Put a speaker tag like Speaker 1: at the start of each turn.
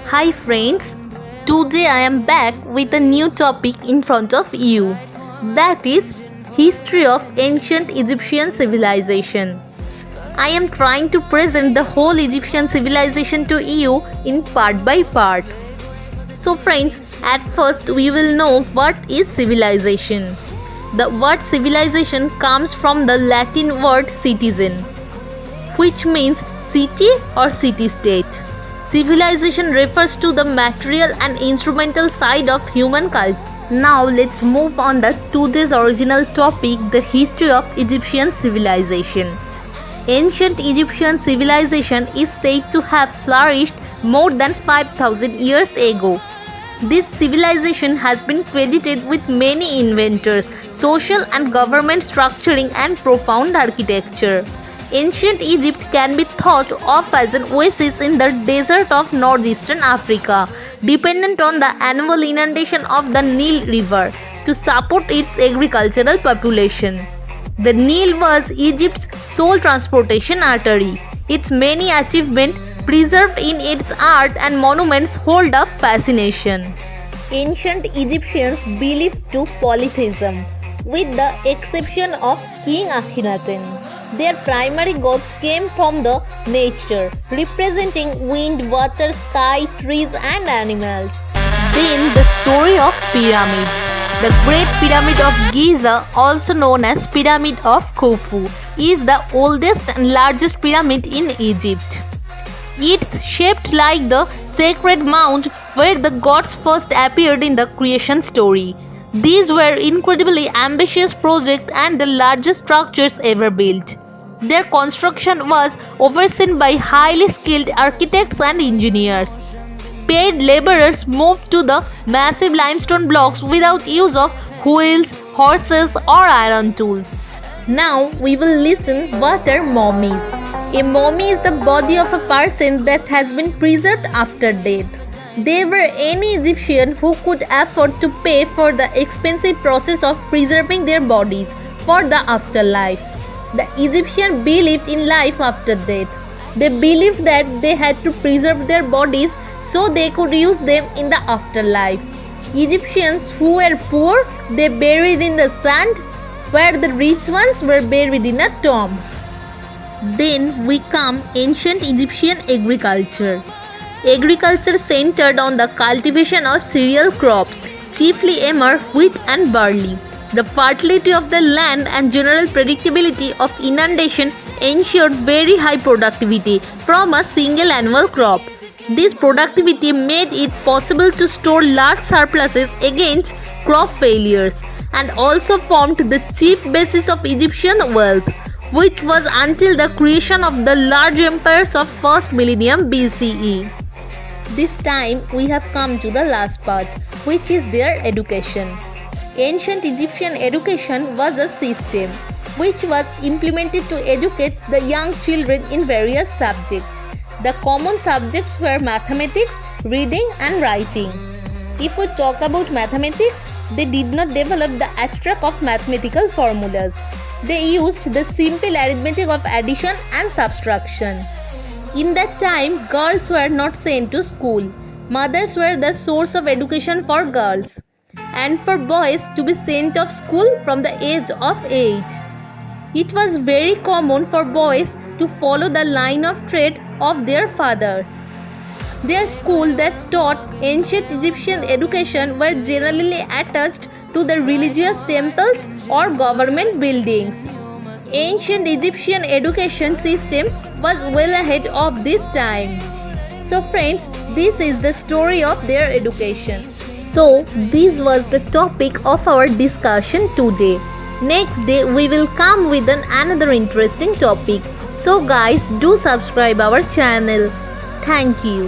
Speaker 1: Hi friends, today I am back with a new topic in front of you. That is history of ancient Egyptian civilization. I am trying to present the whole Egyptian civilization to you in part by part. So friends, at first we will know what is civilization. The word civilization comes from the Latin word citizen, which means city or city-state. Civilization refers to the material and instrumental side of human culture. Now let's move on to today's original topic, the history of Egyptian civilization. Ancient Egyptian civilization is said to have flourished more than 5,000 years ago. This civilization has been credited with many inventors, social and government structuring, and profound architecture. Ancient Egypt can be thought of as an oasis in the desert of northeastern Africa, dependent on the annual inundation of the Nile River to support its agricultural population. The Nile was Egypt's sole transportation artery. Its many achievements, preserved in its art and monuments, hold up fascination. Ancient Egyptians believed to polytheism, with the exception of King Akhenaten. Their primary gods came from the nature, representing wind, water, sky, trees, and animals. Then the story of pyramids. The Great Pyramid of Giza, also known as Pyramid of Khufu, is the oldest and largest pyramid in Egypt. It's shaped like the sacred mount where the gods first appeared in the creation story. These were incredibly ambitious projects and the largest structures ever built. Their construction was overseen by highly skilled architects and engineers. Paid laborers moved to the massive limestone blocks without use of wheels, horses, or iron tools. Now we will listen what are mummies. A mummy is the body of a person that has been preserved after death. They were any Egyptian who could afford to pay for the expensive process of preserving their bodies for the afterlife. The Egyptians believed in life after death. They believed that they had to preserve their bodies so they could use them in the afterlife. Egyptians who were poor, they buried in the sand, where the rich ones were buried in a tomb. Then we come ancient Egyptian agriculture. Agriculture centered on the cultivation of cereal crops, chiefly emmer, wheat and barley. The fertility of the land and general predictability of inundation ensured very high productivity from a single annual crop. This productivity made it possible to store large surpluses against crop failures and also formed the chief basis of Egyptian wealth, which was until the creation of the large empires of 1st millennium BCE. This time we have come to the last part, which is their education. Ancient Egyptian education was a system which was implemented to educate the young children in various subjects. The common subjects were mathematics, reading and writing. If we talk about mathematics, they did not develop the abstract of mathematical formulas. They used the simple arithmetic of addition and subtraction. In that time, girls were not sent to school. Mothers were the source of education for girls, and for boys to be sent off school from the age of 8. It was very common for boys to follow the line of trade of their fathers. Their schools that taught ancient Egyptian education were generally attached to the religious temples or government buildings. Ancient Egyptian education system was well ahead of this time. So friends, this is the story of their education. So this was the topic of our discussion today. Next day we will come with another interesting topic. So guys, do subscribe our channel. Thank you.